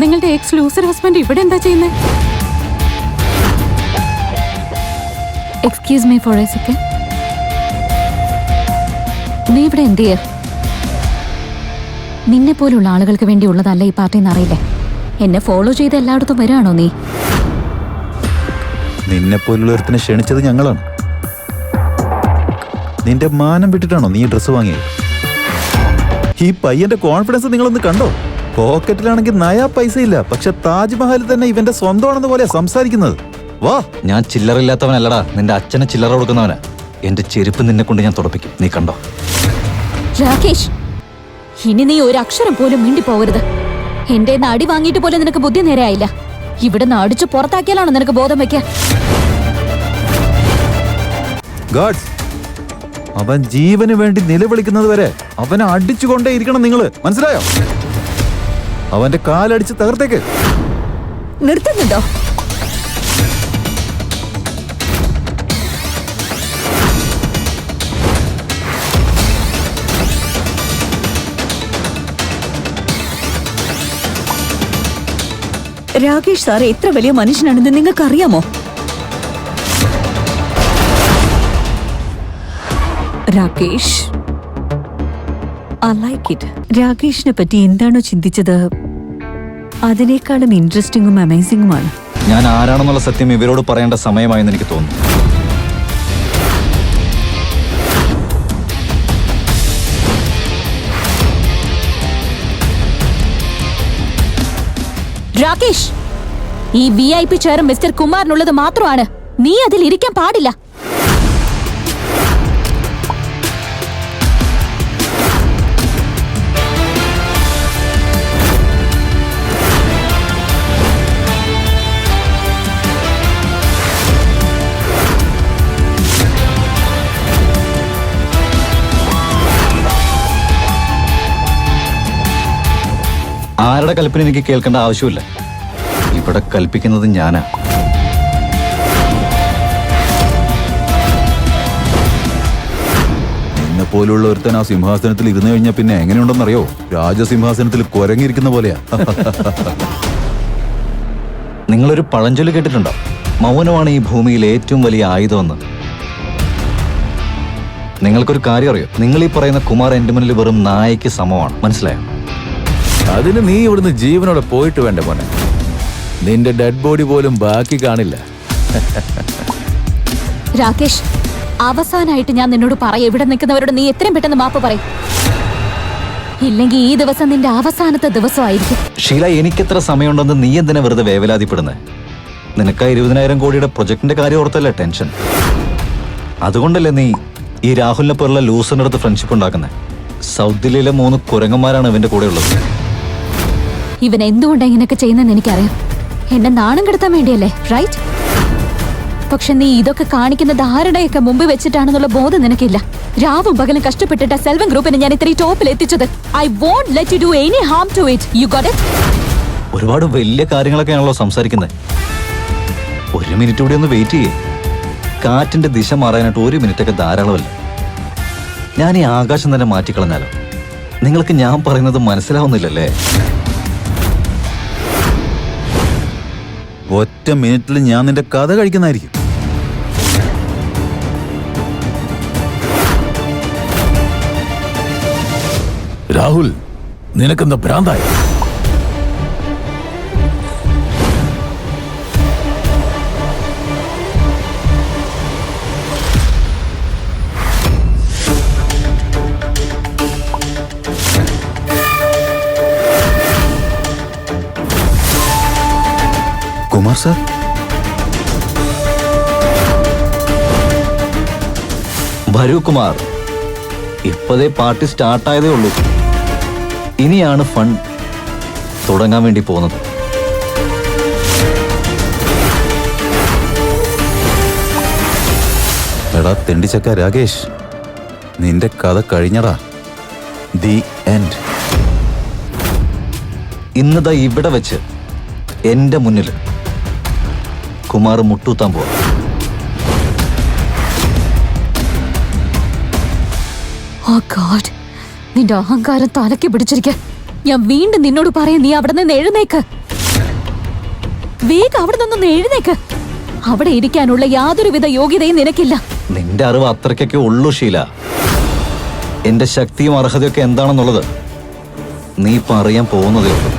നിങ്ങളുടെ X loser husband ഇവിടെ എന്താ ചെയ്യുന്നത്? Excuse me for A second. നീ ഇവിടെ എന്ത് ചെയ്യ? നിന്നെ പോലുള്ള ആളുകൾക്ക് വേണ്ടി ഉള്ളതല്ല ഈ പാർട്ടി എന്നറിയില്ലേ? എന്നെ ഫോളോ ചെയ്ത് എല്ലായിടത്തും വരാണോ നീ? നിന്നെ പോലുള്ളവരത്തിനെ ക്ഷണിച്ചത് ഞങ്ങളാണ്. നിന്റെ മാനം വിട്ടിട്ടാണോ നീ ഡ്രസ്സ് വാങ്ങിയത്? ഈ പയ്യന്റെ കോൺഫിഡൻസ് നിങ്ങളൊന്ന് കണ്ടോ? പോക്കറ്റിലാണെങ്കിൽ നയാ പൈസ ഇല്ല, പക്ഷെ താജ്മഹൽ തന്നെ ഇവന്റെ സ്വന്തമാണെന്ന് പോലെ സംസാരിക്കുന്നത്. വാ. ഞാൻ ചില്ലറില്ലാത്തവനല്ലടാ, നിന്റെ അച്ഛനെ ചില്ലറ കൊടുക്കുന്നവനാ. എന്റെ ചെരുപ്പ് നിന്നെ കൊണ്ട് ഞാൻ തുടപ്പിക്കും, നീ കണ്ടോ? രാകേഷ്, ഇനി നീ ഒരു അക്ഷരം പോലും മിണ്ടി പോകരുത്. എന്റെ അടി വാങ്ങിയിട്ട് പോലും നിനക്ക് ബുദ്ധി നേരെയായില്ല. ഇവിടെ നിന്ന് അടിച്ചു പുറത്താക്കിയാലാണോ നിനക്ക് ബോധം വെക്കാൻ? ഗാഡ്സ്, അവൻ ജീവന് വേണ്ടി നിലവിളിക്കുന്നത് വരെ അവനെ അടിച്ചുകൊണ്ടേ ഇരിക്കണം നിങ്ങള്, മനസ്സിലായോ? അവന്റെ കാലടിച്ച് തകർത്തേക്ക്. നിർത്തുന്നുണ്ടോ? രാകേഷ് സാർ എത്ര വലിയ മനുഷ്യനാണെന്ന് നിങ്ങൾക്ക് അറിയാമോ? Rakesh, I like it. രാകേഷിനെ പറ്റി എന്താണോ ചിന്തിച്ചത് അതിനേക്കാളും ഇൻട്രസ്റ്റിംഗും അമേസിംഗുമാണ്. ഞാൻ ആരാണെന്നുള്ള സത്യം ഇവരോട് പറയേണ്ട സമയമായെന്ന് എനിക്ക് തോന്നുന്നു. രാകേഷ്, ഈ VIP ചെയർ മിസ്റ്റർ കുമാറിനുള്ളത് മാത്രമാണ്. നീ അതിൽ ഇരിക്കാൻ പാടില്ല. ആരുടെ കൽപ്പന എനിക്ക് കേൾക്കേണ്ട ആവശ്യമില്ല. ഇവിടെ കൽപ്പിക്കുന്നത് ഞാനാ. നിന്നെ പോലുള്ള ഒരുത്തൻ ആ സിംഹാസനത്തിൽ ഇരുന്നു കഴിഞ്ഞാൽ പിന്നെ എങ്ങനെയുണ്ടെന്നറിയോ? രാജസിംഹാസനത്തിൽ കുരങ്ങിയിരിക്കുന്ന പോലെയാ. നിങ്ങളൊരു പഴഞ്ചൊല്ല് കേട്ടിട്ടുണ്ടോ? മൗനമാണ് ഈ ഭൂമിയിലെ ഏറ്റവും വലിയ ആയുധമെന്ന്. നിങ്ങൾക്കൊരു കാര്യം അറിയോ? നിങ്ങൾ ഈ പറയുന്ന കുമാർ എന്റെ മുന്നിൽ വെറും നായയ്ക്ക് സമമാണ്, മനസ്സിലായോ? അതിന് നീ ഇവിടുന്ന് ജീവനോടെ പോയിട്ട് വേണ്ട മോനെ. നിന്റെ ഡെഡ് ബോഡി പോലും ബാക്കി കാണില്ല. രാകേഷ്, അവസാനായിട്ട് ഞാൻ നിന്നോട് പറയാം, ഇവിടെ നിൽക്കുന്നവരോട് നീ എത്രയും പെട്ടെന്ന് മാപ്പ് പറയും. ഇല്ലെങ്കിൽ ഈ ദിവസം നിന്റെ അവസാനത്തെ ദിവസമായിരിക്കും. ഷീല, എനിക്കെത്ര സമയമുണ്ടെന്ന് നീ എന്തിനാ വെറുതെ വേവലാതിപ്പെടുന്നത്? നിനക്ക് 20,000 കോടിയുടെ പ്രൊജക്ടിന്റെ കാര്യം ഓർത്തല്ലേ ടെൻഷൻ? അതുകൊണ്ടല്ലേ നീ ഈ രാഹുലിനെ പോലുള്ള ലൂസറിന്റെ അടുത്ത് ഫ്രണ്ട്ഷിപ്പ് ഉണ്ടാക്കുന്നത്? സൗത്ത് ദില്ലിയിലെ 3 കുരങ്ങന്മാരാണ് ഇവന്റെ കൂടെ ഉള്ളത്. ഇവൻ എന്തുകൊണ്ടാണ് ഇങ്ങനെയൊക്കെ ചെയ്യുന്നതെന്ന് എനിക്കറിയാം. എന്നെ നാണം കെടുത്താൻ വേണ്ടിയല്ലേ, റൈറ്റ്? പക്ഷെ നീ ഇതൊക്കെ കാണിക്കുന്നത് ആരുടെയൊക്കെ മുമ്പ് വെച്ചിട്ടാണെന്നുള്ള ബോധം നിനക്കില്ല. രാവും പകലും കഷ്ടപ്പെട്ടിട്ട് സെൽവൻ ഗ്രൂപ്പിനെ ഞാൻ ഇത്രയും ടോപ്പിൽ എത്തിച്ചത്. I won't let you do any harm to it. You got it? ഒരുപാട് വലിയ കാര്യങ്ങളൊക്കെയാണല്ലോ സംസാരിക്കുന്നത്. 1 മിനിറ്റ് കൂടി ഒന്ന് വെയിറ്റ് ചെയ്യേ. കാറ്റിന്റെ ദിശ മാറാനായിട്ട് 1 മിനിറ്റൊക്കെ ധാരാളമല്ല. ഞാൻ ഈ ആകാശം തന്നെ മാറ്റിക്കളഞ്ഞാലോ? നിങ്ങൾക്ക് ഞാൻ പറയുന്നത് മനസ്സിലാവുന്നില്ലല്ലേ? ഒറ്റ മിനിറ്റിൽ ഞാൻ നിന്റെ കഥ കഴിക്കുന്നതായിരിക്കും. രാഹുൽ, നിനക്കെന്താ ഭ്രാന്തായ? കുമാർ സാർ, വരൂ കുമാർ. ഇപ്പതേ പാർട്ടി സ്റ്റാർട്ടായതേ ഉള്ളൂ. ഇനിയാണ് ഫൺ തുടങ്ങാൻ വേണ്ടി പോകുന്നത്. എടാ തെണ്ടിച്ചക്ക രാകേഷ്, നിന്റെ കഥ കഴിഞ്ഞടാ. The end. ഇന്നതാ ഇവിടെ വെച്ച് എന്റെ മുന്നിൽ കുമാർ മുട്ടൂത്താൻ പോവാ. ഓ ഗോഡ്, നിന്റെ അഹങ്കാരം തലയ്ക്ക് പിടിച്ചിരിക്ക. ഞാൻ വീണ്ടും നിന്നോട് പറയാം, നീ അവിടെ നിന്ന് എഴുന്നേക്ക്. വേഗം അവിടെ നിന്നൊന്ന് എഴുന്നേക്ക്. അവിടെ ഇരിക്കാനുള്ള യാതൊരുവിധ യോഗ്യതയും നിനക്കില്ല. നിന്റെ അറിവ് അത്രയ്ക്കൊക്കെ ഉള്ളൂ ഷീല. എന്റെ ശക്തിയും അർഹതയൊക്കെ എന്താണെന്നുള്ളത് നീ ഇപ്പൊ അറിയാൻ പോകുന്നതേ ഉള്ളൂ.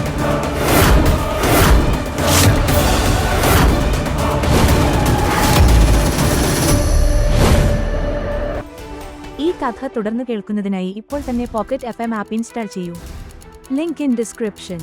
ഈ കഥ തുടർന്ന് കേൾക്കുന്നതിനായി ഇപ്പോൾ തന്നെ പോക്കറ്റ് FM ആപ്പ് ഇൻസ്റ്റാൾ ചെയ്യൂ. Link in description.